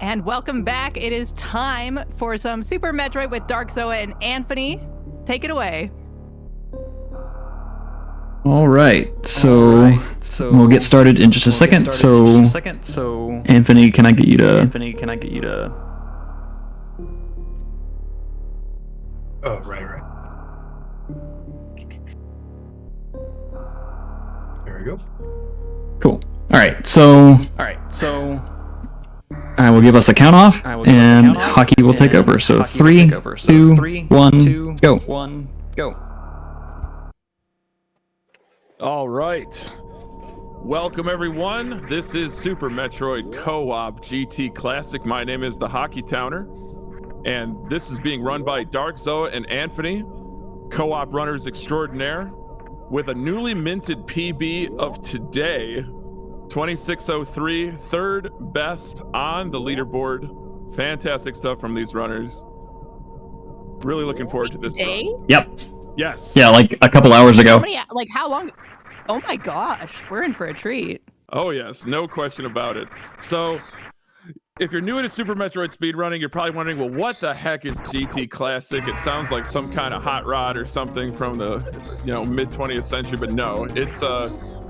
And welcome back. It is time for some Super Metroid with DarkXoa and Anfunny. Take it away. All right, so we'll get started in just a second. So, Anfunny, can I get you to? Oh, right. There we go. Cool. All right, so I will give us a count off, and Hockey will take over. So 3, 2, 1, go. All right. Welcome, everyone. This is Super Metroid Co-op GT Classic. My name is the Hockey Towner, and this is being run by DarkXoa and Anfunny, co-op runners extraordinaire, with a newly minted PB of today, 2603, third best on the leaderboard. Fantastic stuff from these runners. Really looking forward to this run. Yep. Yes. Yeah, like a couple hours ago. How long? Oh my gosh, we're in for a treat. Oh yes, no question about it. So, if you're new to Super Metroid speedrunning, you're probably wondering, well, what the heck is GT Classic? It sounds like some kind of hot rod or something from the, mid 20th century, but no,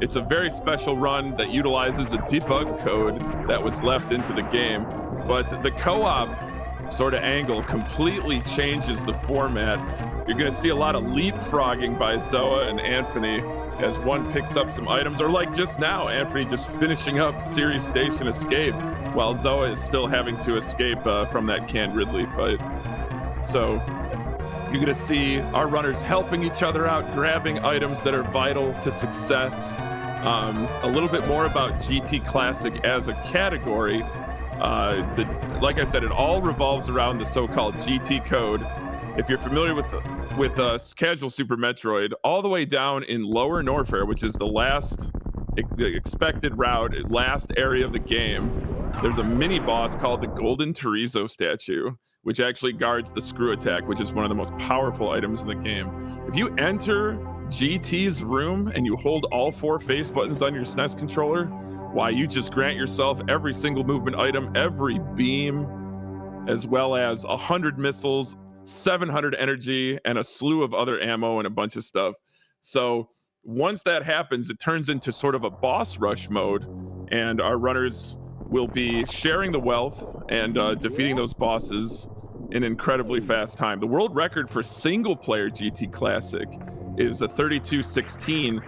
it's a very special run that utilizes a debug code that was left into the game. But the co-op sort of angle completely changes the format. You're going to see a lot of leapfrogging by Zoa and Anfunny as one picks up some items, or like just now, Anfunny just finishing up Series Station Escape while Zoa is still having to escape from that canned Ridley fight. So you're going to see our runners helping each other out, grabbing items that are vital to success. A little bit more about GT Classic as a category. Like I said, it all revolves around the so-called GT code. If you're familiar with casual Super Metroid, all the way down in Lower Norfair, which is the last expected route, last area of the game, there's a mini boss called the Golden Chorizo statue, which actually guards the screw attack, which is one of the most powerful items in the game. If you enter GT's room and you hold all 4 face buttons on your SNES controller, why, you just grant yourself every single movement item, every beam, as well as 100 missiles, 700 energy, and a slew of other ammo and a bunch of stuff. So once that happens, it turns into sort of a boss rush mode, and our runners will be sharing the wealth and defeating those bosses in incredibly fast time. The world record for single player GT Classic is a 32:16,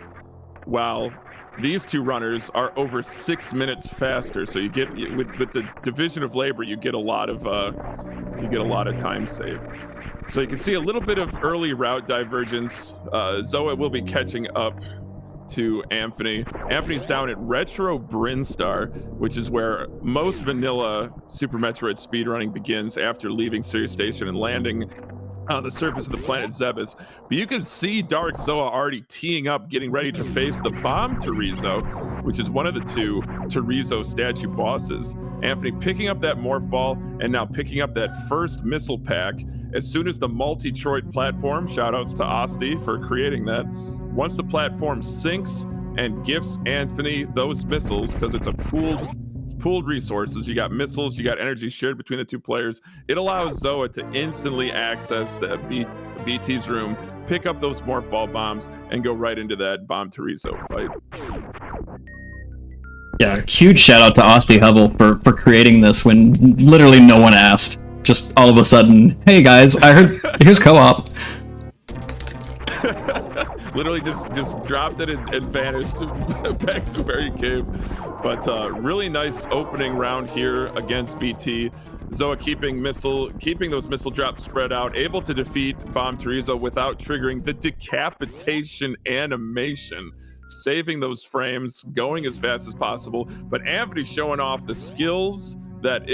while these two runners are over 6 minutes faster. So you get, with the division of labor, you get a lot of time saved. So you can see a little bit of early route divergence. Zoa will be catching up to Anfunny. Anfunny's down at Retro Brinstar, which is where most vanilla Super Metroid speedrunning begins after leaving Series Station and landing on the surface of the planet Zebes. But you can see DarkXoa already teeing up, getting ready to face the Bomb Chorizo, which is one of the 2 Chorizo statue bosses. Anfunny picking up that morph ball and now picking up that first missile pack. As soon as the Multithon platform, shoutouts to Asti for creating that, once the platform sinks and gifts Anfunny those missiles, because it's pooled resources, you got missiles, you got energy shared between the 2 players, it allows Zoa to instantly access the BT's room, pick up those morph ball bombs, and go right into that Bomb Chorizo fight. Yeah, huge shout out to Asti Hubble for creating this when literally no one asked. Just all of a sudden, hey guys, I heard here's co-op. Literally just dropped it and vanished back to where he came. But really nice opening round here against BT. Zoa keeping those missile drops spread out, able to defeat Bomb Chorizo without triggering the decapitation animation, saving those frames, going as fast as possible. But Anfunny showing off the skills that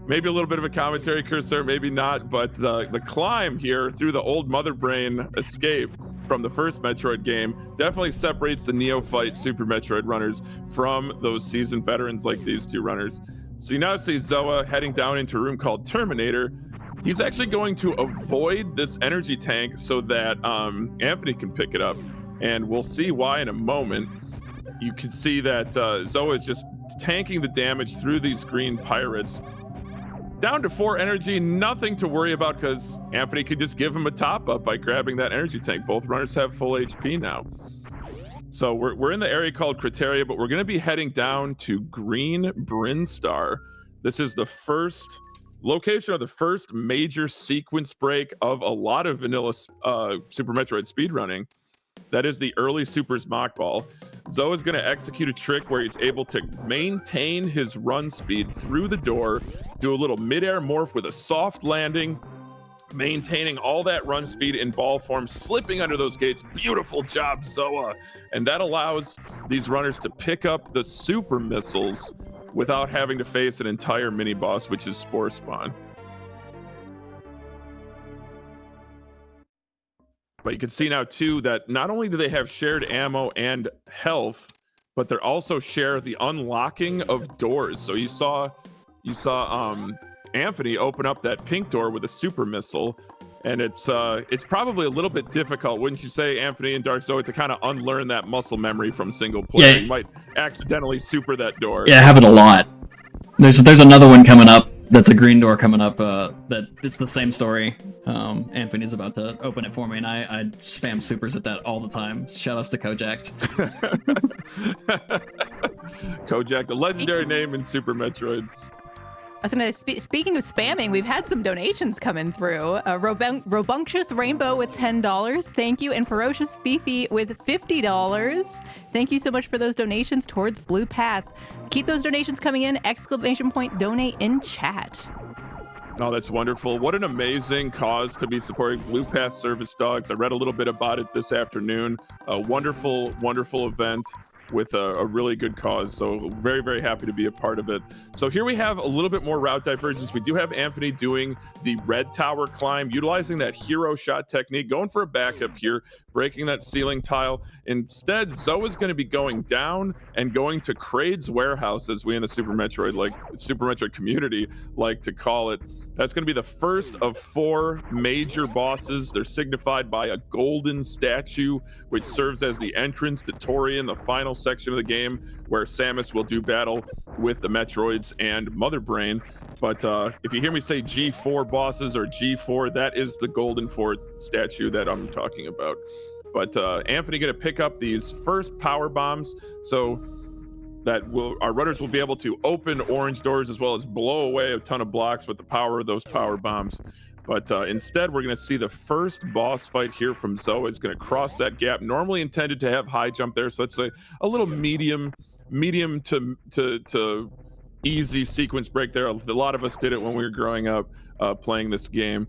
maybe a little bit of a commentary cursor, maybe not, but the climb here through the old Mother Brain escape from the first Metroid game definitely separates the neophyte Super Metroid runners from those seasoned veterans like these 2 runners. So you now see Zoa heading down into a room called Terminator. He's actually going to avoid this energy tank so that Anfunny can pick it up, and we'll see why in a moment. You can see that Zoa is just tanking the damage through these green pirates. Down to 4 energy, nothing to worry about because Anfunny could just give him a top up by grabbing that energy tank. Both runners have full HP now. So we're in the area called Criteria, but we're going to be heading down to Green Brinstar. This is the first location of the first major sequence break of a lot of vanilla Super Metroid speedrunning. That is the early Super's Mock Ball. Zoa is going to execute a trick where he's able to maintain his run speed through the door, do a little mid-air morph with a soft landing, maintaining all that run speed in ball form, slipping under those gates. Beautiful job, Zoa. And that allows these runners to pick up the super missiles without having to face an entire mini-boss, which is Spore Spawn. But you can see now, too, that not only do they have shared ammo and health, but they're also share the unlocking of doors. So you saw Anfunny open up that pink door with a super missile, and it's probably a little bit difficult, wouldn't you say, Anfunny and DarkXoa, to kind of unlearn that muscle memory from single player? Yeah. You might accidentally super that door. Yeah, I have it a lot. There's another one coming up. That's a green door coming up. That it's the same story. Anfunny's about to open it for me, and I spam supers at that all the time. Shoutouts to Kojak. Kojak, a legendary name in Super Metroid. I was gonna speaking of spamming, we've had some donations coming through. Robunction Rainbow with $10, thank you, and Ferocious Fifi with $50. Thank you so much for those donations towards Blue Path. Keep those donations coming in! ! Donate in chat. Oh, that's wonderful. What an amazing cause to be supporting Blue Path Service Dogs. I read a little bit about it this afternoon. A wonderful, wonderful event with a really good cause. So very, very happy to be a part of it. So here we have a little bit more route divergence. We do have Anfunny doing the red tower climb, utilizing that hero shot technique, going for a backup here, breaking that ceiling tile. Instead, Zoa's going to be going down and going to Kraid's warehouse, as we in the Super Metroid community like to call it. That's going to be the first of 4 major bosses. They're signified by a golden statue, which serves as the entrance to Torian, the final section of the game, where Samus will do battle with the Metroids and Mother Brain. But if you hear me say G4 bosses or G4, that is the Golden Fort statue that I'm talking about. But Anfunny going to pick up these first power bombs, so that our runners will be able to open orange doors as well as blow away a ton of blocks with the power of those power bombs. But instead, we're going to see the first boss fight here from Zoa. It's going to cross that gap. Normally intended to have high jump there, so let's say a little medium to easy sequence break there. A lot of us did it when we were growing up playing this game.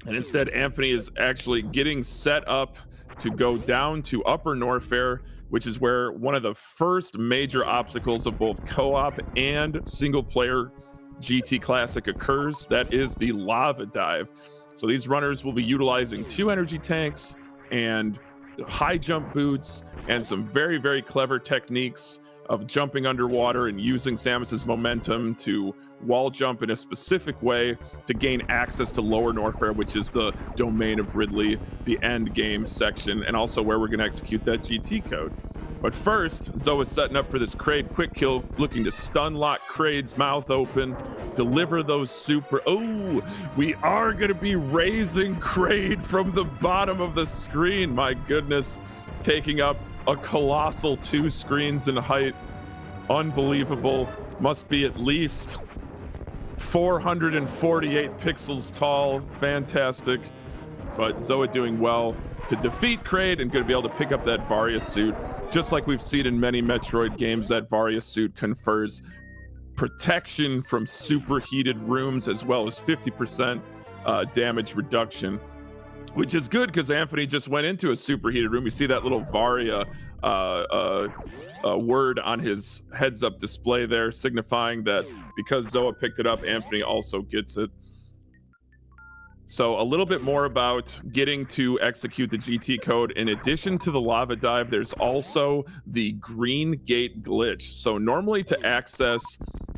And instead, Anfunny is actually getting set up to go down to Upper Norfair, which is where one of the first major obstacles of both co-op and single-player GT Classic occurs. That is the lava dive. So these runners will be utilizing 2 energy tanks and high jump boots and some very, very clever techniques of jumping underwater and using Samus's momentum to wall jump in a specific way to gain access to Lower Norfair, which is the domain of Ridley, the end game section, and also where we're going to execute that GT code. But first, Zoa's setting up for this Kraid quick kill, looking to stun lock Kraid's mouth open, deliver those super... Oh, we are going to be raising Kraid from the bottom of the screen. My goodness, taking up a colossal 2 screens in height. Unbelievable. Must be at least 448 pixels tall. Fantastic. But Zoa doing well to defeat Kraid and going to be able to pick up that Varia suit. Just like we've seen in many Metroid games, that Varia suit confers protection from superheated rooms as well as 50% damage reduction, which is good because Anfunny just went into a superheated room. You see that little Varia word on his heads-up display there, signifying that because Zoa picked it up, Anfunny also gets it. So a little bit more about getting to execute the GT code. In addition to the lava dive, there's also the green gate glitch. So normally to access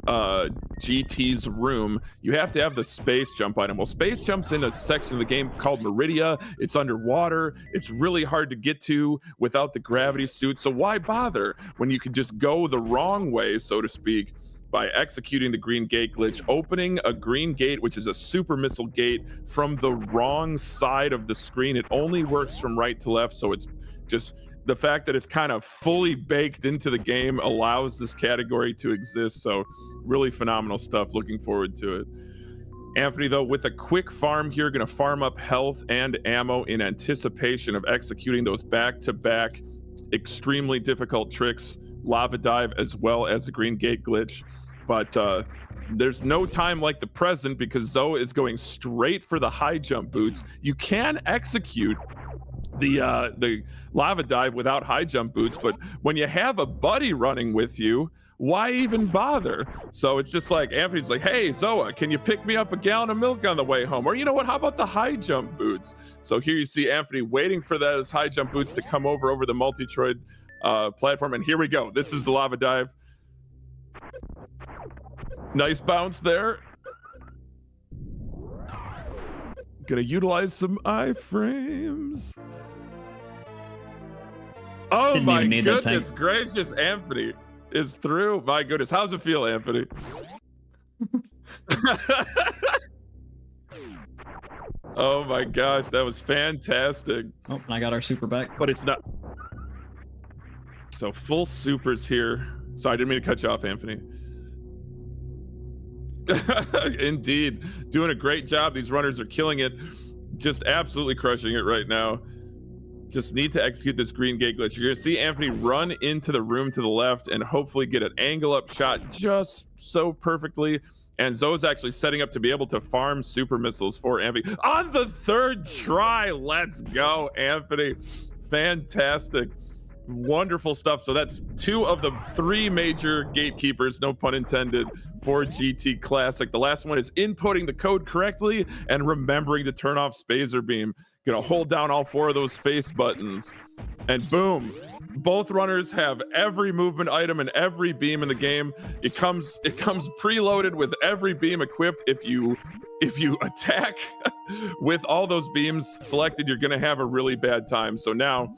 GT's room, you have to have the space jump item. Well, space jump's in a section of the game called Meridia. It's underwater. It's really hard to get to without the gravity suit. So why bother when you can just go the wrong way, so to speak, by executing the green gate glitch, opening a green gate, which is a super missile gate, from the wrong side of the screen. It only works from right to left, so it's just the fact that it's kind of fully baked into the game allows this category to exist. So really phenomenal stuff. Looking forward to it. Anfunny, though, with a quick farm here, going to farm up health and ammo in anticipation of executing those back-to-back extremely difficult tricks, lava dive as well as the green gate glitch. But there's no time like the present because Zoa is going straight for the high jump boots. You can execute the lava dive without high jump boots, but when you have a buddy running with you, why even bother? So it's just like Anthony's like, hey Zoa, can you pick me up a gallon of milk on the way home? Or you know what, how about the high jump boots? So here you see Anthony waiting for those high jump boots to come over the Multithon platform, and here we go. This is the lava dive. Nice bounce there. Gonna utilize some iframes. Oh my goodness gracious, Anthony is through. My goodness, how's it feel, Anthony? Oh my gosh, that was fantastic. Oh, I got our super back. But it's not. So full supers here. Sorry, I didn't mean to cut you off, Anthony. Indeed, doing a great job. These runners are killing it, just absolutely crushing it right now. Just need to execute this green gate glitch. You're gonna see Anthony run into the room to the left and hopefully get an angle up shot just so perfectly. And Zoe's actually setting up to be able to farm super missiles for Anthony on the third try. Let's go, Anthony. Fantastic. Wonderful stuff. So that's 2 of the 3 major gatekeepers, no pun intended, for GT Classic. The last one is inputting the code correctly and remembering to turn off Spazer Beam. Gonna hold down all 4 of those face buttons, and boom, both runners have every movement item and every beam in the game. It comes preloaded with every beam equipped. If you attack with all those beams selected, you're gonna have a really bad time. So now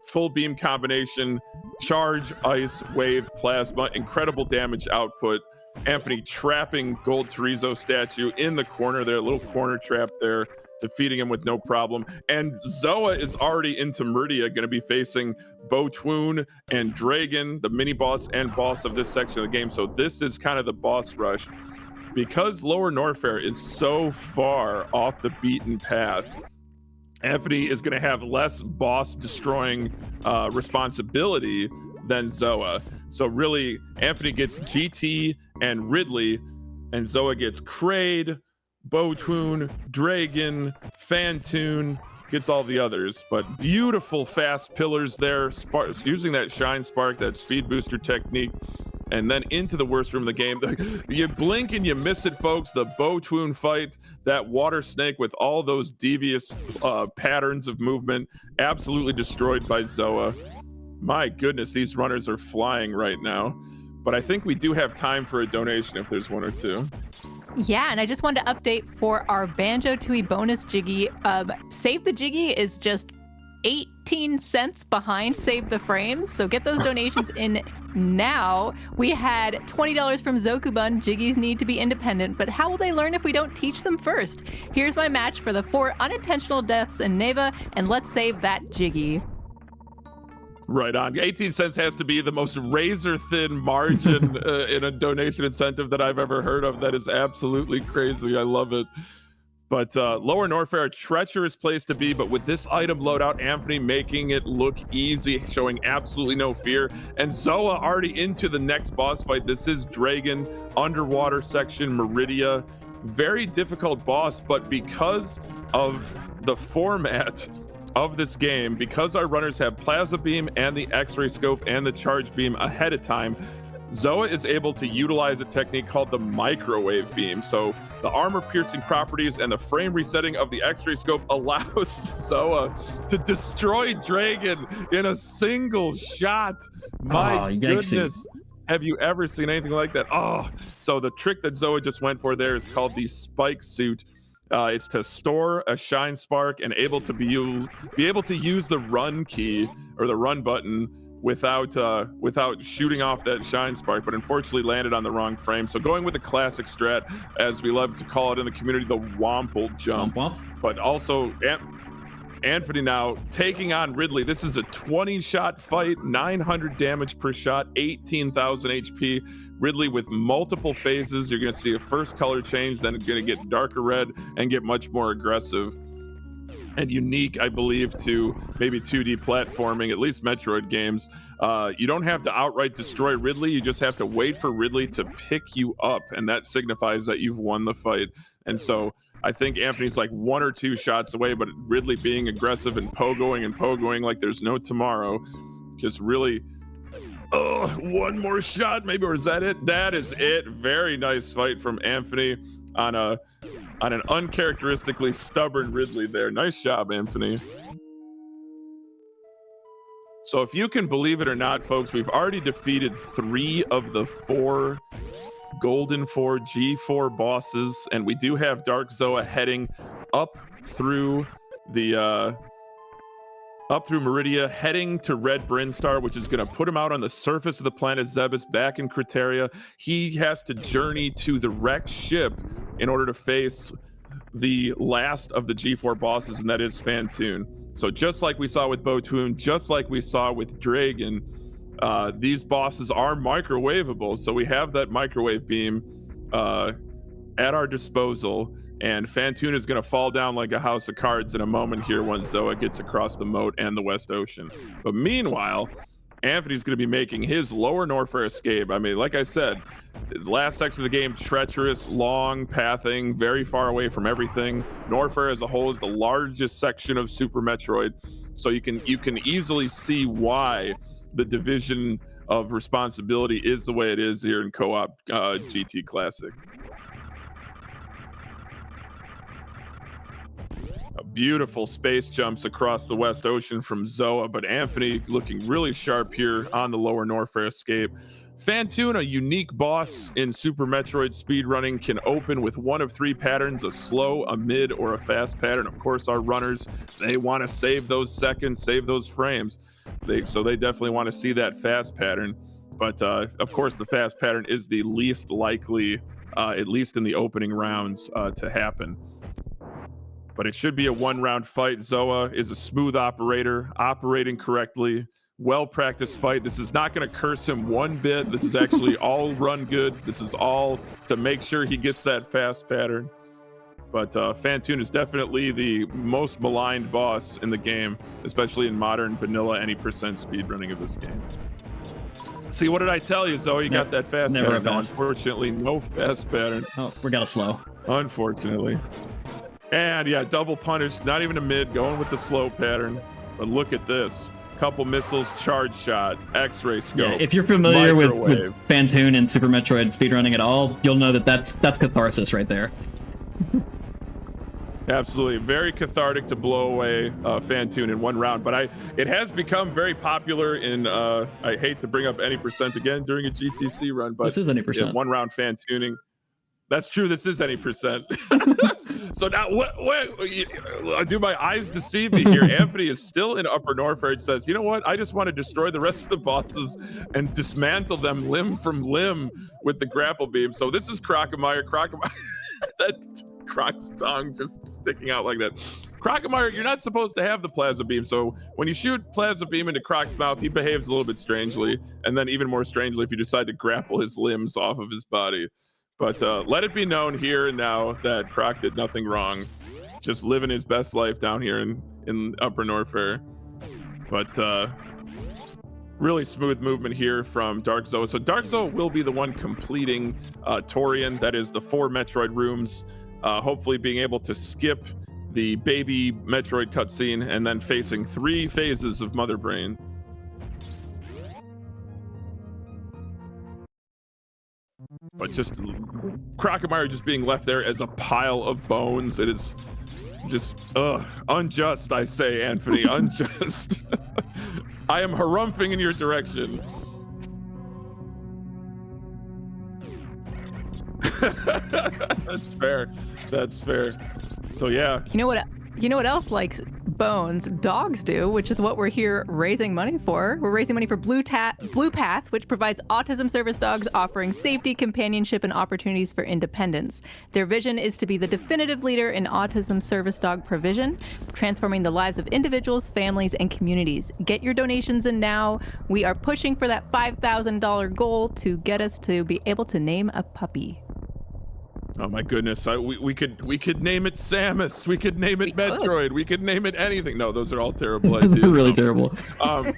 full beam combination, charge, ice, wave, plasma, incredible damage output. Anthony trapping Gold Terizo statue in the corner there, a little corner trap there, defeating him with no problem. And Zoa is already into Meridia, going to be facing Botwoon and Dragon, the mini boss and boss of this section of the game. So this is kind of the boss rush. Because Lower Norfair is so far off the beaten path, Anthony is going to have less boss destroying responsibility than Zoa. So really, Anthony gets GT and Ridley, and Zoa gets Kraid, Botwoon, Dragon, Fantoon, gets all the others. But beautiful fast pillars there, using that Shine Spark, that speed booster technique. And then into the worst room of the game. You blink and you miss it, folks. The Botwoon fight, that water snake with all those devious patterns of movement, absolutely destroyed by Zoa. My goodness, these runners are flying right now. But I think we do have time for a donation if there's one or two. Yeah, and I just wanted to update for our Banjo-Tooie bonus Jiggy. Save the Jiggy is just 18 cents behind Save the Frames, so get those donations in now. We had $20 from Zokubun. Jiggies need to be independent, but how will they learn if we don't teach them first? Here's my match for the 4 unintentional deaths in Neva, and let's save that Jiggy. Right on. 18 cents has to be the most razor thin margin in a donation incentive that I've ever heard of. That is absolutely crazy. I love it. But Lower Norfair, a treacherous place to be, but with this item loadout, Anthony making it look easy, showing absolutely no fear. And Zoa already into the next boss fight. This is Dragon, underwater section, Meridia. Very difficult boss, but because of the format of this game, because our runners have Plasma Beam and the X-Ray Scope and the Charge Beam ahead of time, Zoa is able to utilize a technique called the Microwave Beam. So the armor-piercing properties and the frame resetting of the X-Ray Scope allows Zoa to destroy Dragon in a single shot. My goodness. Have you ever seen anything like that? Oh, so the trick that Zoa just went for there is called the spike suit. It's to store a shine spark and be able to use the run key or the run button without shooting off that shine spark, but unfortunately landed on the wrong frame. So going with the classic strat, as we love to call it in the community, the womple jump. Womp. But also Anfunny now taking on Ridley. This is a 20-shot fight, 900 damage per shot, 18,000 HP. Ridley with multiple phases. You're going to see a first color change, then it's going to get darker red and get much more aggressive and unique, I believe, to maybe 2D platforming, at least Metroid games. You don't have to outright destroy Ridley. You just have to wait for Ridley to pick you up, and that signifies that you've won the fight. And so I think Anthony's like 1 or 2 shots away, but Ridley being aggressive and pogoing like there's no tomorrow, just really, one more shot maybe, or is that it? That is it. Very nice fight from Anthony on an uncharacteristically stubborn Ridley there. Nice job, Anthony. So if you can believe it or not, folks, we've already defeated 3 of the 4 Golden 4 G4 bosses, and we do have DarkXoa heading up through the up through Meridia, heading to Red Brinstar, which is going to put him out on the surface of the planet Zebes, back in Criteria. He has to journey to the wrecked ship in order to face the last of the G4 bosses, and that is Phantoon. So just like we saw with Botoon, just like we saw with Dragon, these bosses are microwavable. So we have that microwave beam at our disposal, and Phantoon is going to fall down like a house of cards in a moment here once Zoa gets across the moat and the West Ocean. But meanwhile, Anthony's going to be making his lower Norfair escape. I mean, like I said, last section of the game, treacherous, long pathing, very far away from everything. Norfair as a whole is the largest section of Super Metroid, so you can easily see why the division of responsibility is the way it is here in co-op GT Classic. Beautiful space jumps across the West Ocean from Zoa, but Anthony looking really sharp here on the lower Norfair escape. Phantoon, a unique boss in Super Metroid speedrunning, can open with one of 3 patterns: a slow, a mid, or a fast pattern. Of course, our runners, they want to save those seconds, save those frames. So they definitely want to see that fast pattern. But of course, the fast pattern is the least likely, at least in the opening rounds, to happen. But it should be a 1-round fight. Zoa is a smooth operator, operating correctly. Well-practiced fight. This is not going to curse him one bit. This is actually all run good. This is all to make sure he gets that fast pattern. But Phantoon is definitely the most maligned boss in the game, especially in modern vanilla any percent speedrunning of this game. See, what did I tell you, Zoe? You got that fast pattern. No, unfortunately, no fast pattern. Oh, we got a slow. Unfortunately. And yeah, double punish, not even a mid, going with the slow pattern. But look at this. Couple missiles, charge shot, X-ray scope. Yeah, if you're familiar with Phantoon and Super Metroid speedrunning at all, you'll know that that's catharsis right there. Absolutely, very cathartic to blow away Phantoon in 1 round. But it has become very popular in, I hate to bring up any percent again during a GTC run, but this is any percent. 1 round Phantooning. That's true. This is any percent. So now, what? Do my eyes deceive me here? Anthony is still in Upper Norfair. It says, you know what? I just want to destroy the rest of the bosses and dismantle them limb from limb with the grapple beam. So this is Crocomire. That Croc's tongue just sticking out like that. Crocomire, you're not supposed to have the plasma beam. So when you shoot plasma beam into Croc's mouth, he behaves a little bit strangely. And then even more strangely if you decide to grapple his limbs off of his body. But let it be known here and now that Croc did nothing wrong. Just living his best life down here in Upper Norfair. But really smooth movement here from DarkXoa. So DarkXoa will be the one completing Torian. That is the 4 Metroid rooms. Hopefully being able to skip the baby Metroid cutscene and then facing 3 phases of Mother Brain. But just Crocomire just being left there as a pile of bones. It is just unjust, I say, Anthony. Unjust. I am harumphing in your direction. That's fair. That's fair. So yeah. You know what? You know what else likes bones? Dogs do, which is what we're here raising money for. We're raising money for Blue Path, which provides autism service dogs offering safety, companionship, and opportunities for independence. Their vision is to be the definitive leader in autism service dog provision, transforming the lives of individuals, families, and communities. Get your donations in now. We are pushing for that $5,000 goal to get us to be able to name a puppy. Oh my goodness! We could name it Samus. We could name it Metroid. We could name it anything. No, those are all terrible ideas. Really terrible. Hey,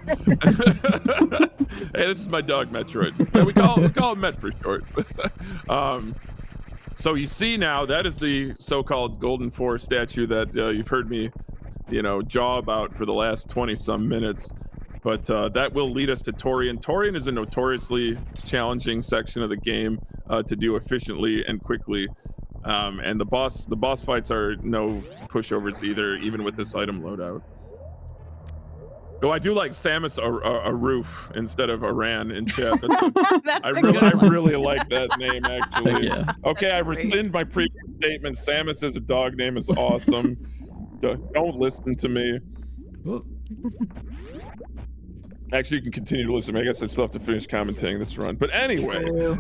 this is my dog Metroid. Yeah, we call it Met for short. So you see now that is the so-called Golden 4 statue that you've heard me, jaw about for the last 20-some minutes. But that will lead us to Torian. Torian is a notoriously challenging section of the game to do efficiently and quickly. And the boss fights are no pushovers either, even with this item loadout. Though I do like Samus a roof instead of Aran in chat. I really like that name, actually. Yeah. Okay, I rescind my previous statement. Samus as a dog name is awesome. Don't listen to me. Actually, you can continue to listen to me. I guess I still have to finish commentating this run. But anyway,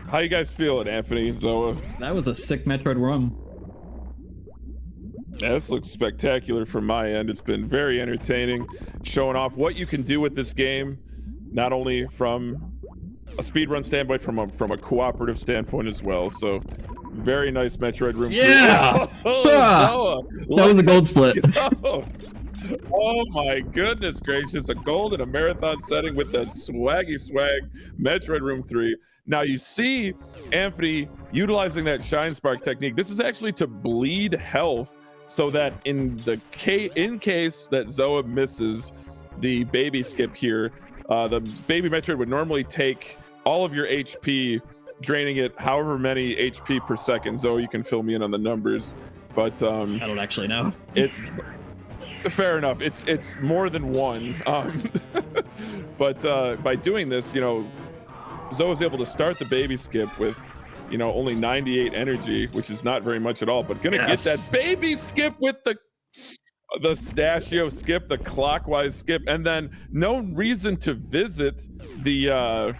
how you guys feeling, Anfunny, Zoa? That was a sick Metroid run. Yeah, this looks spectacular from my end. It's been very entertaining, showing off what you can do with this game, not only from a speedrun standpoint, from a cooperative standpoint as well. So, very nice Metroid room. Yeah! Zoa, that was a gold split. Oh my goodness gracious, a gold in a marathon setting with that swaggy swag Metroid Room 3. Now you see Anfunny utilizing that Shine Spark technique. This is actually to bleed health so that in case that Zoa misses the baby skip here, the baby Metroid would normally take all of your HP, draining it however many HP per second. Zoa, you can fill me in on the numbers, but I don't actually know. Fair enough. It's more than one. But by doing this, Zoa's able to start the baby skip with, only 98 energy, which is not very much at all. But gonna get that baby skip with the stachio skip, the clockwise skip, and then no reason to visit the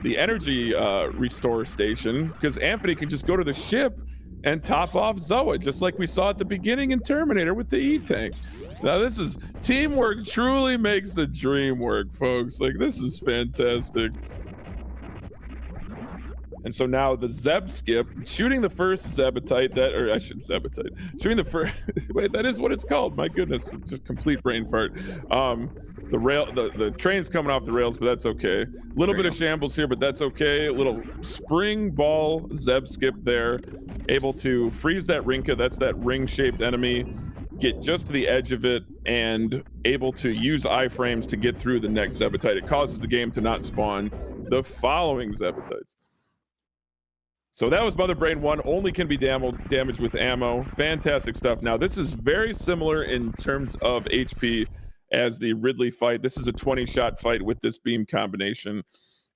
energy restore station because Anfunny can just go to the ship and top off Zoa, just like we saw at the beginning in Terminator with the E-Tank. Now this is teamwork truly makes the dream work, folks. Like, this is fantastic. And so now the Zeb skip, shooting the first Zebetite shooting the first, wait, that is what it's called. My goodness, just complete brain fart. The train's coming off the rails, but that's okay. Little bit of shambles here, but that's okay. A little spring ball Zeb skip there. Able to freeze that Rinka, that's that ring-shaped enemy, get just to the edge of it, and able to use iframes to get through the next Zebetite. It causes the game to not spawn the following Zebetites. So that was Mother Brain 1, only can be damaged with ammo. Fantastic stuff. Now this is very similar in terms of HP as the Ridley fight. This is a 20-shot fight with this beam combination.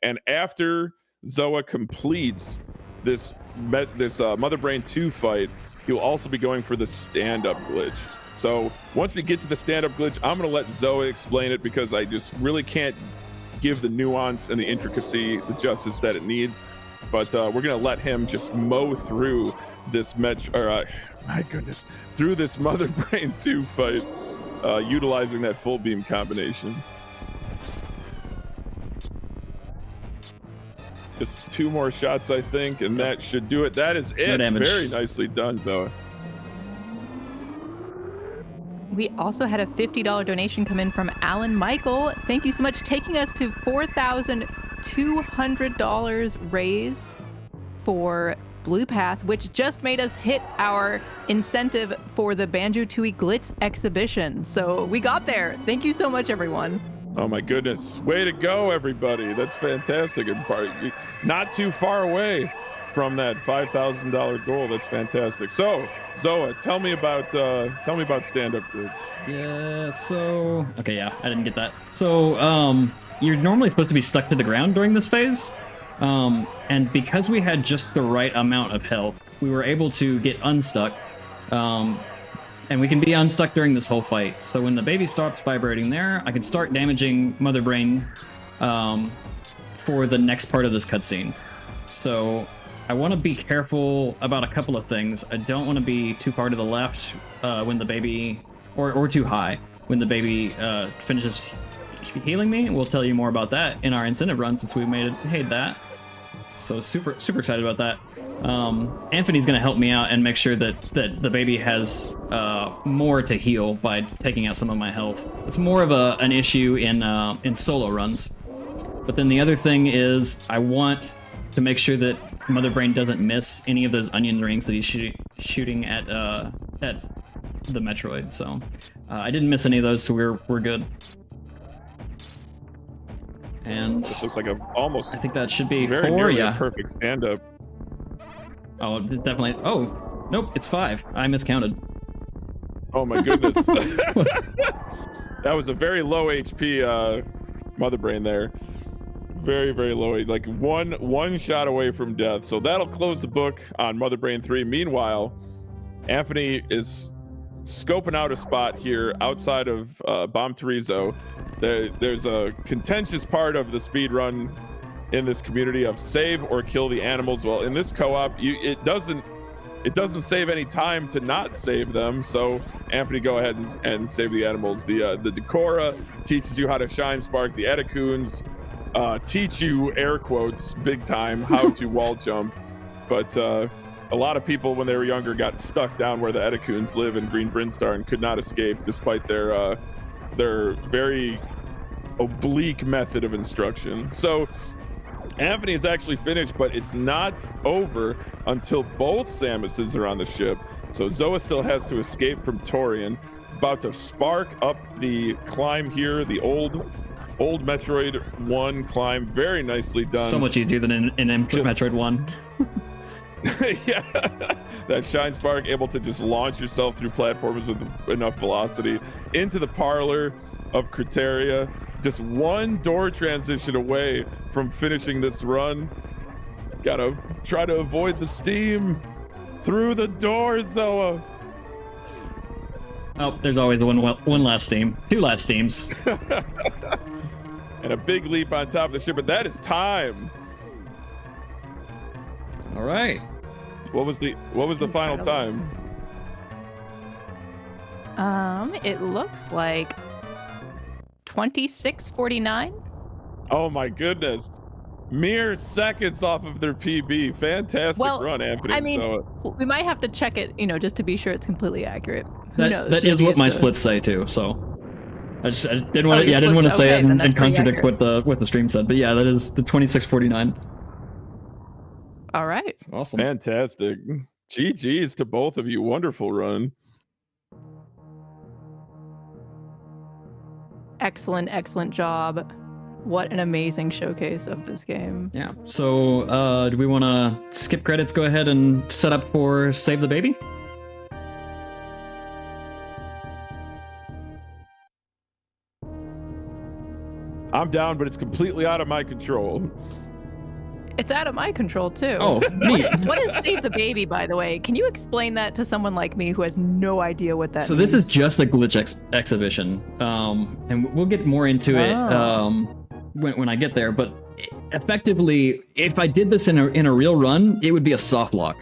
And after Zoa completes this Mother Brain 2 fight, he'll also be going for the stand-up glitch. So once we get to the stand-up glitch, I'm going to let Zoa explain it because I just really can't give the nuance and the intricacy the justice that it needs. But we're going to let him just mow through this through this Mother Brain 2 fight, utilizing that full beam combination. Just 2 more shots, I think, and that should do it. That is it. No damage. Very nicely done, Zoa. We also had a $50 donation come in from Alan Michael. Thank you so much, taking us to $4,200 raised for Blue Path, which just made us hit our incentive for the Banjo-Tooie Glitch exhibition. So we got there. Thank you so much, everyone. Oh my goodness. Way to go, everybody. That's fantastic. And not too far away from that $5,000 goal. That's fantastic. So, Zoa, tell me about stand-up glitch. Yeah, so okay, yeah, I didn't get that. So, you're normally supposed to be stuck to the ground during this phase. And because we had just the right amount of health, we were able to get unstuck. And we can be unstuck during this whole fight. So when the baby stops vibrating there, I can start damaging Mother Brain for the next part of this cutscene. So I want to be careful about a couple of things. I don't want to be too far to the left when the baby, or too high when the baby finishes healing me. We'll tell you more about that in our incentive run since we made that. So super excited about that. Anfunny's gonna help me out and make sure that the baby has more to heal by taking out some of my health. It's more of an issue in solo runs. But then the other thing is I want to make sure that Mother Brain doesn't miss any of those onion rings that he's shooting at the Metroid. So I didn't miss any of those, so we're good. And This looks like almost I think that should be very 4, nearly yeah. a perfect stand-up. Oh, definitely. Oh, nope, it's 5. I miscounted. Oh my goodness. That was a very low HP Mother Brain there. Very, very low. Like one shot away from death. So that'll close the book on Mother Brain 3. Meanwhile, Anfunny is scoping out a spot here outside of Bomb Terizo. There's a contentious part of the speed run in this community of save or kill the animals. Well, in this co-op, it doesn't save any time to not save them. So Anfunny, go ahead and save the animals. The Decora teaches you how to shine spark. The Edacoons teach you, air quotes, big time, how to wall jump. But a lot of people when they were younger got stuck down where the Edacoons live in Green Brinstar and could not escape despite their very oblique method of instruction. So Anfunny is actually finished, but it's not over until both Samuses are on the ship. So Zoa still has to escape from Torian. It's about to spark up the climb here, the old Metroid 1 climb. Very nicely done. So much easier than in Metroid 1. Yeah, that shine spark, able to just launch yourself through platforms with enough velocity into the parlor of Criteria. Just one door transition away from finishing this run. Gotta try to avoid the steam through the door, Zoa. Oh, there's always one last steam. 2 last steams. And a big leap on top of the ship, but that is time. All right. What was the final time? It looks like 26:49. Oh my goodness. Mere seconds off of their PB. Fantastic run, Anfunny. I mean, we might have to check it, just to be sure it's completely accurate. Who knows? That is Maybe what my it's splits say too. So I didn't want to. I didn't want to say it and contradict what the stream said. But yeah, that is the 26:49. All right. Awesome. Fantastic. GG's to both of you. Wonderful run. Excellent job. What an amazing showcase of this game. Yeah. So do we want to skip credits? Go ahead and set up for Save the Baby. I'm down, but it's completely out of my control. It's out of my control too. Oh, neat. What is Save the Baby, by the way? Can you explain that to someone like me who has no idea what that So means? this is just a glitch exhibition, and we'll get more into it when I get there. But effectively, if I did this in a real run, it would be a soft lock.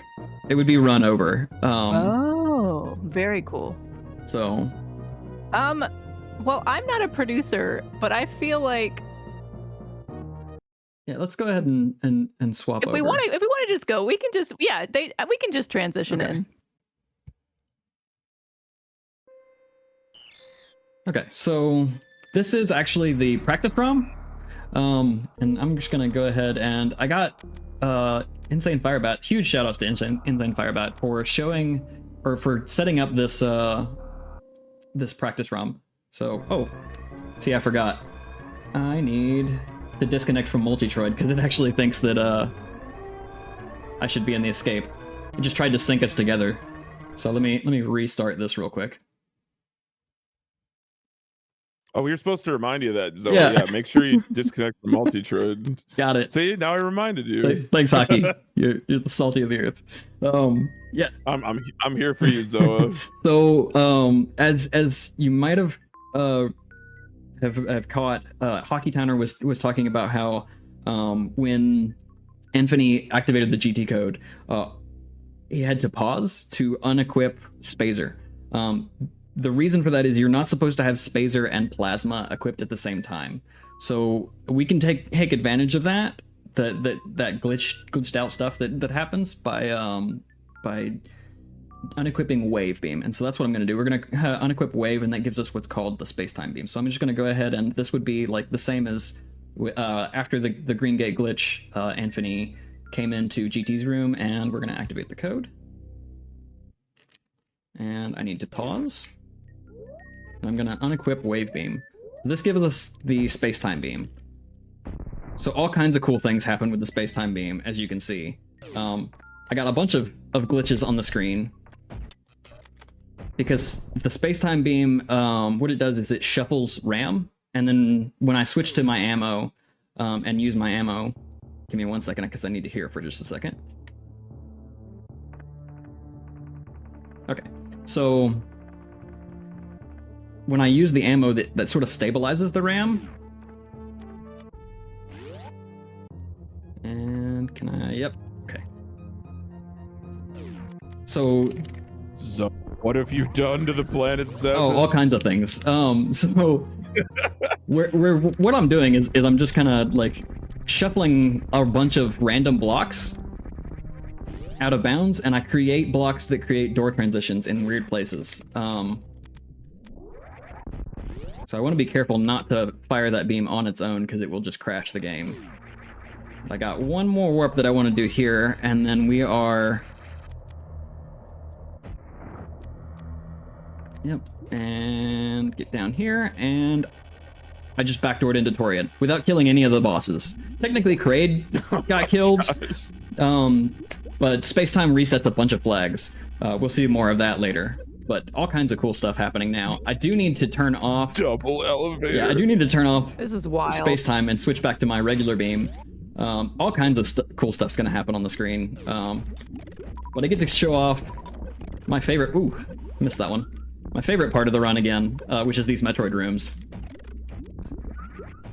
It would be run over. Oh, very cool. So. Well, I'm not a producer, but I feel like Yeah, let's go ahead and swap if we over. want to just go, we can just we can just transition in. Okay, so this is actually the practice ROM, and I'm just gonna go ahead and I got Insane Firebat. Huge shout outs to Insane Firebat for showing or for setting up this this practice ROM. So see, I forgot. I need to disconnect from Multitroid because it actually thinks that I should be in the escape. It just tried to sync us together. So let me restart this real quick. Oh, we were supposed to remind you of that, Zoe. Yeah. Yeah, make sure you disconnect from Multithon. Got it. See, now I reminded you. Thanks, Hockey. You're the salty of the earth. Yeah. I'm here for you, Zoa. So, as you might have caught, Hockey Towner was talking about how when Anfunny activated the GT code, he had to pause to unequip Spazer. The reason for that is you're not supposed to have Spazer and Plasma equipped at the same time. So we can take advantage of that glitched out stuff that happens by unequipping Wave Beam. And so that's what I'm going to do. We're going to unequip Wave, and that gives us what's called the Space-Time Beam. So I'm just going to go ahead, and this would be like the same as after the Green Gate glitch, Anfunny came into GT's room, and we're going to activate the code. And I need to pause. And I'm going to unequip Wave Beam. This gives us the Space-Time Beam. So all kinds of cool things happen with the Space-Time Beam, as you can see. I got a bunch of glitches on the screen. Because the Space-Time Beam, what it does is it shuffles RAM, and then when I switch to my ammo and use my ammo, give me 1 second because I need to hear for just a second. Okay, so when I use the ammo that sort of stabilizes the RAM, and can I, yep, okay. So what have you done to the planet Zeb? Oh, all kinds of things. So what I'm doing is I'm just kind of like shuffling a bunch of random blocks out of bounds, and I create blocks that create door transitions in weird places. So I want to be careful not to fire that beam on its own because it will just crash the game. I got one more warp that I want to do here, and then we are... Yep, and get down here, and I just backdoored into Toriad without killing any of the bosses. Technically, Kraid got killed, but Space-Time resets a bunch of flags. We'll see more of that later. But all kinds of cool stuff happening now. I do need to turn off... Double elevator. Yeah, I do need to turn off This is wild. Space-Time and switch back to my regular beam. All kinds of cool stuff's gonna happen on the screen. But I get to show off my favorite... Ooh, missed that one. My favorite part of the run again, which is these Metroid rooms.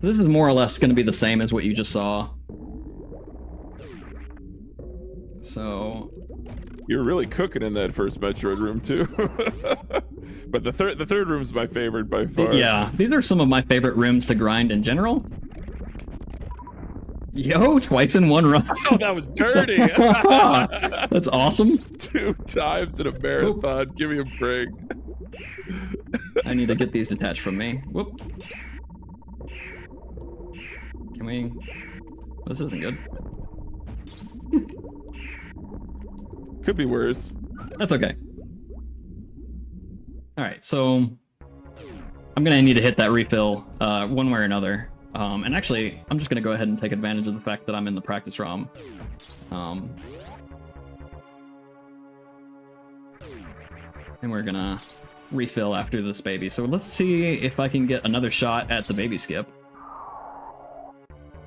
This is more or less going to be the same as what you just saw. So... You're really cooking in that first Metroid room, too. But the third room's my favorite by far. Yeah, these are some of my favorite rooms to grind in general. Yo, twice in one run. Oh, that was dirty. That's awesome. 2 times in a marathon. Oop. Give me a break. I need to get these detached from me. Whoop. Can we... This isn't good. Could be worse. That's okay. Alright, so... I'm gonna need to hit that refill one way or another. And actually, I'm just gonna go ahead and take advantage of the fact that I'm in the practice ROM. And we're gonna refill after this baby. So let's see if I can get another shot at the baby skip.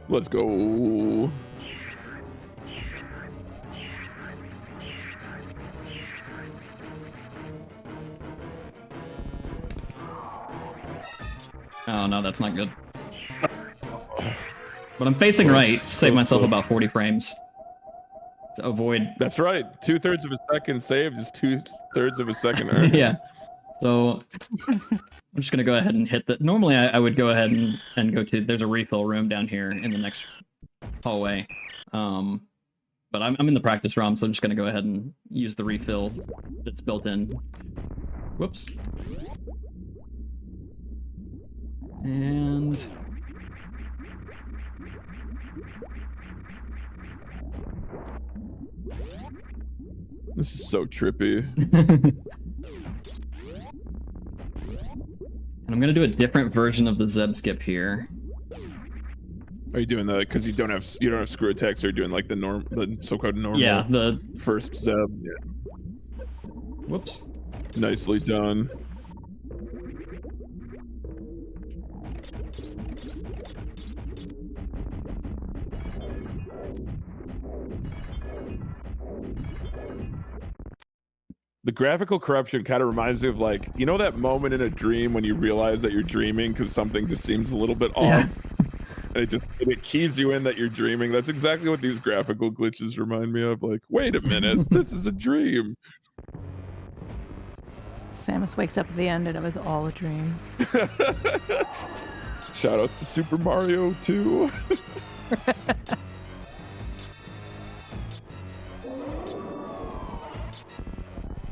Let's go. Oh no, that's not good. But I'm facing right, save myself about 40 frames. To avoid... That's right. 2/3 of a second saved is 2/3 of a second earned. Yeah. So I'm just gonna go ahead and hit that. Normally I would go ahead and go to... There's a refill room down here in the next hallway. But I'm in the practice ROM, so I'm just gonna go ahead and use the refill that's built in. Whoops. And... This is so trippy. And I'm gonna do a different version of the Zeb skip here. Are you doing that because you don't have screw attacks? Or are you doing like the so-called normal? Yeah, the first Zeb. Yeah. Whoops. Nicely done. The graphical corruption kind of reminds me of, like, you know that moment in a dream when you realize that you're dreaming because something just seems a little bit off, and it keys you in that you're dreaming. That's exactly what these graphical glitches remind me of. Like, wait a minute, this is a dream. Samus wakes up at the end and it was all a dream. Shoutouts to Super Mario 2.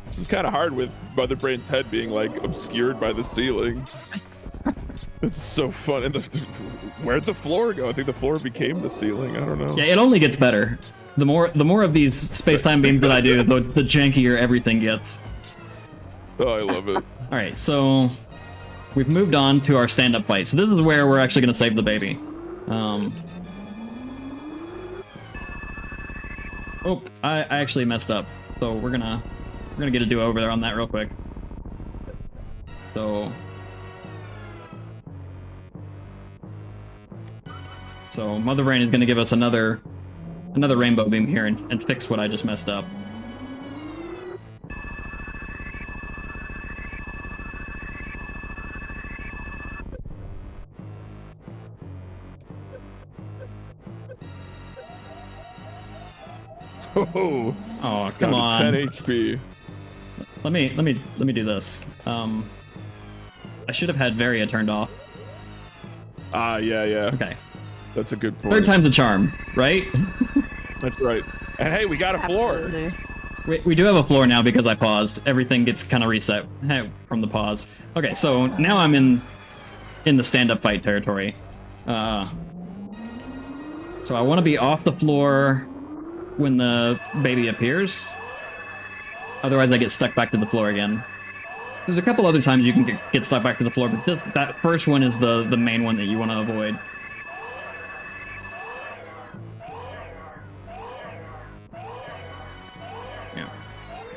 This is kind of hard with Mother Brain's head being like obscured by the ceiling. It's so fun. And where'd the floor go? I think the floor became the ceiling. I don't know. Yeah, it only gets better. The more of these space-time beams that I do, the jankier everything gets. Oh, I love it. All right, so we've moved on to our stand-up fight. So this is where we're actually going to save the baby. Oh, I actually messed up. So we're gonna get a do-over there on that real quick. So Mother Brain is gonna give us another rainbow beam here and fix what I just messed up. Oh, come on. 10 HP. Let me do this. I should have had Varia turned off. Yeah. Okay. That's a good point. Third time's a charm, right? That's right. And hey, we got a floor. Absolutely. We do have a floor now because I paused. Everything gets kind of reset from the pause. Okay, so now I'm in the stand-up fight territory. So I want to be off the floor when the baby appears. Otherwise, I get stuck back to the floor again. There's a couple other times you can get stuck back to the floor, but that first one is the main one that you want to avoid. Yeah.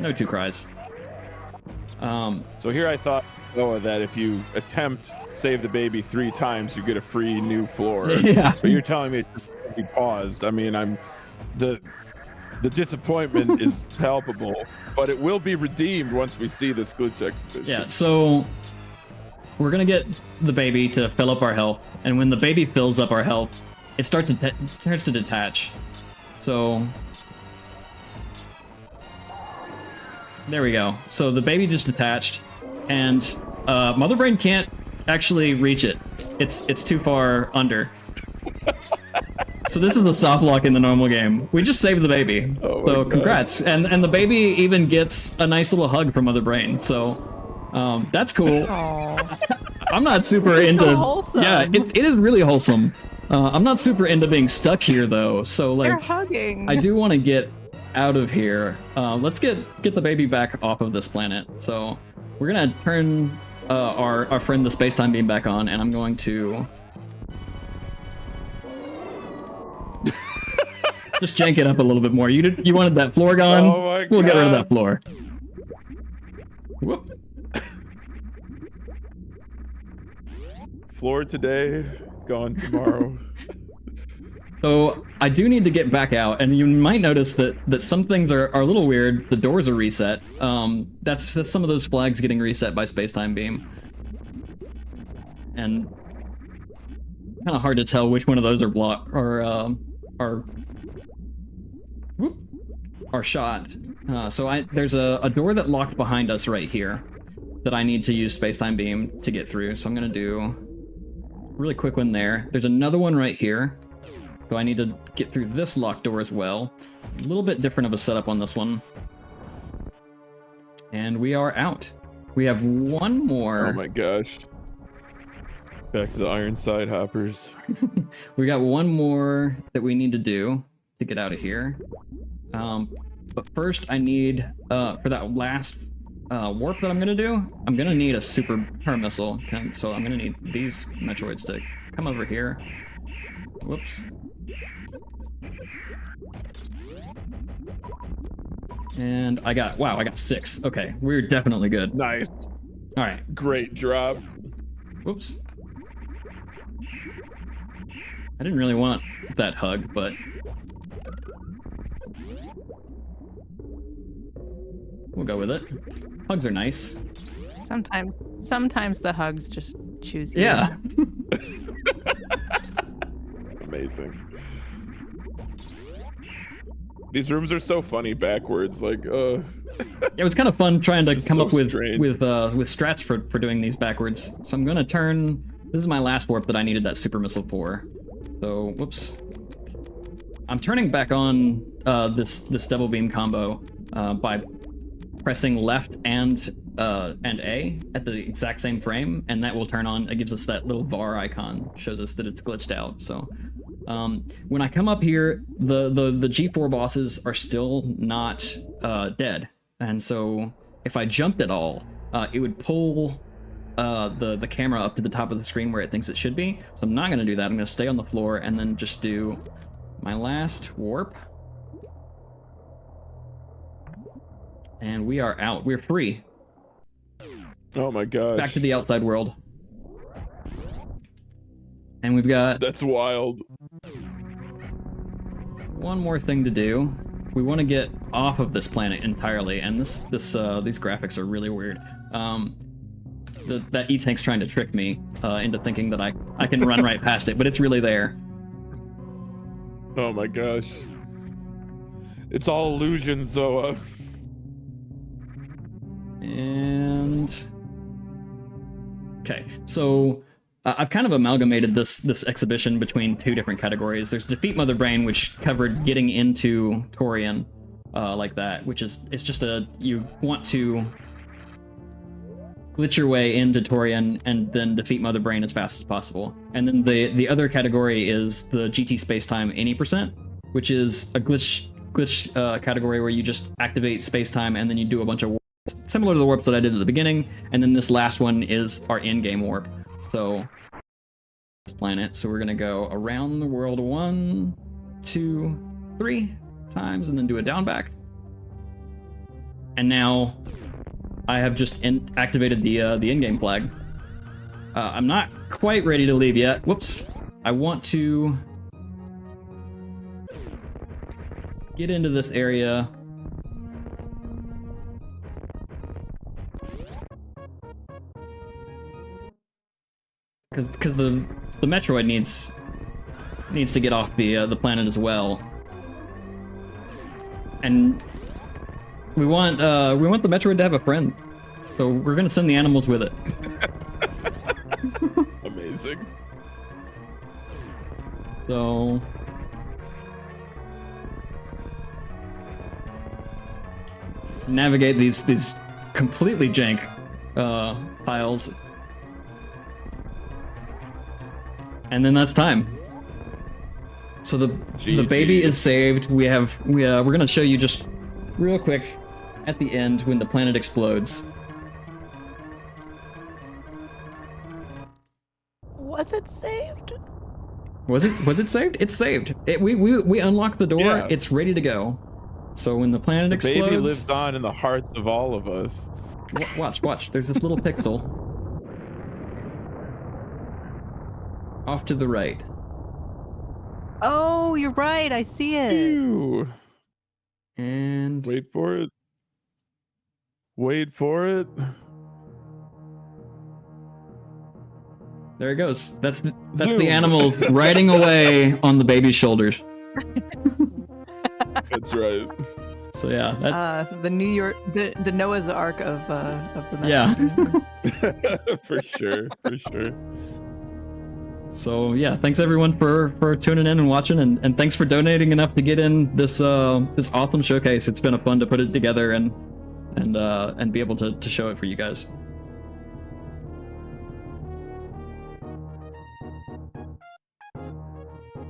No two cries. So here I thought, Noah, that if you attempt save the baby 3 times, you get a free new floor. Yeah. But you're telling me it just be paused. I mean, the disappointment is palpable, but it will be redeemed once we see this glitch exhibition. Yeah, so we're gonna get the baby to fill up our health, and when the baby fills up our health, it starts to detach. So there we go. So the baby just detached, and Mother Brain can't actually reach it. It's too far under. So this is a soft lock in the normal game. We just saved the baby. Oh So God. congrats. And the baby even gets a nice little hug from Mother Brain. So that's cool. I'm not super It's into so wholesome. Yeah, it is really wholesome. I'm not super into being stuck here though. So They're like hugging. I do want to get out of here. Let's get the baby back off of this planet. So we're gonna turn our friend the space-time beam back on, and I'm going to just jank it up a little bit more. You wanted that floor gone? Oh my We'll get rid of God. that floor. Whoop. Floor today, gone tomorrow. So I do need to get back out, and you might notice that some things are a little weird. The doors are reset. That's some of those flags getting reset by space-time beam, and kind of hard to tell which one of those are blocked or are shot. So there's a door that locked behind us right here that I need to use space-time beam to get through. So I'm gonna do a really quick one there. There's another one right here. So I need to get through this locked door as well. A little bit different of a setup on this one. And we are out. We have one more. Oh my gosh. Back to the iron side hoppers. We got one more that we need to do to get out of here. But first I need, for that last warp that I'm gonna do, I'm gonna need a super her missile. So I'm gonna need these Metroids to come over here. Whoops. And I got 6. Okay, we're definitely good. Nice. All right. Great drop. Whoops. I didn't really want that hug, but we'll go with it. Hugs are nice. Sometimes the hugs just choose you. Yeah. Amazing. These rooms are so funny backwards. Like, It was kind of fun trying to This is come so up with strange. with strats for doing these backwards. So I'm gonna turn. This is my last warp that I needed that super missile for. So whoops. I'm turning back on this double beam combo by pressing left and A at the exact same frame, and that will turn on. It gives us that little bar icon, shows us that it's glitched out. So when I come up here, the G4 bosses are still not dead, and so if I jumped at all, it would pull the camera up to the top of the screen where it thinks it should be. So I'm not gonna do that. I'm gonna stay on the floor and then just do my last warp. And we are out. We're free. oh my gosh. Back to the outside world. And we've got That's wild. one more thing to do. We want to get off of this planet entirely, and these graphics are really weird. That E-Tank's trying to trick me into thinking that I can run right past it, but it's really there. Oh my gosh. It's all illusion, Zoa. And okay, so I've kind of amalgamated this exhibition between two different categories. There's Defeat Mother Brain, which covered getting into Torian like that, which is it's just you want to glitch your way into Torian and then defeat Mother Brain as fast as possible. And then the other category is the GT Spacetime any %, which is a glitch category where you just activate spacetime and then you do a bunch of warps, similar to the warps that I did at the beginning. And then this last one is our in-game warp. So this planet. So we're gonna go around the world 1, 2, 3 times and then do a down back. And now I have just activated the in-game flag. I'm not quite ready to leave yet. Whoops. I want to get into this area. Because the Metroid needs to get off the planet as well. And we want the Metroid to have a friend, so we're gonna send the animals with it. Amazing. So navigate these completely jank tiles, and then that's time. So the baby is saved. We're gonna show you just real quick at the end when the planet explodes. Was it saved? Was it saved? It's saved. We unlock the door. Yeah. It's ready to go. So when the planet explodes, Baby lives on in the hearts of all of us. Watch. There's this little pixel off to the right. Oh, you're right. I see it. Ew. And Wait for it. Wait for it. there it goes. That's Zoom. the animal riding away on the baby's shoulders. That's right. So yeah, The New York, the Noah's Ark of the Yeah. Metroid. For sure. For sure. So yeah, thanks everyone for tuning in and watching, and thanks for donating enough to get in this awesome showcase. It's been a fun to put it together and be able to show it for you guys.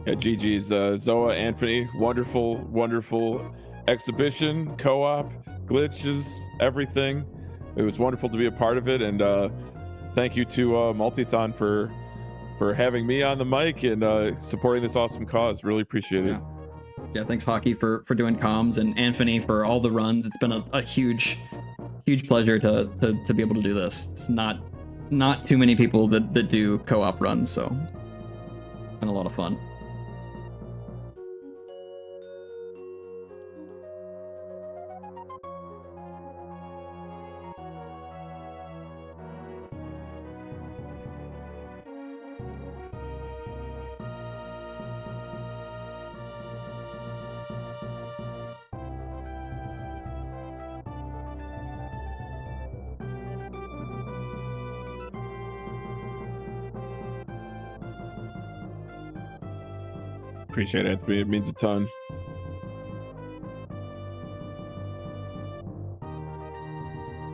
Yeah, GG's Zoa, Anfunny, wonderful exhibition, co-op, glitches, everything. It was wonderful to be a part of it, and thank you to Multithon for having me on the mic and supporting this awesome cause. Really appreciate it. Yeah, thanks Hockey for doing comms, and Anfunny for all the runs. It's been a huge pleasure to be able to do this. It's not too many people that do co-op runs, so it's been a lot of fun. Appreciate it, Anthony. It means a ton.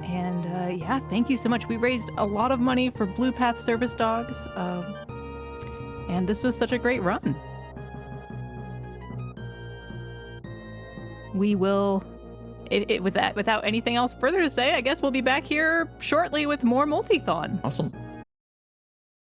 And yeah, thank you so much. We raised a lot of money for Blue Path Service Dogs, and this was such a great run. We will, without anything else further to say, I guess we'll be back here shortly with more Multithon. Awesome.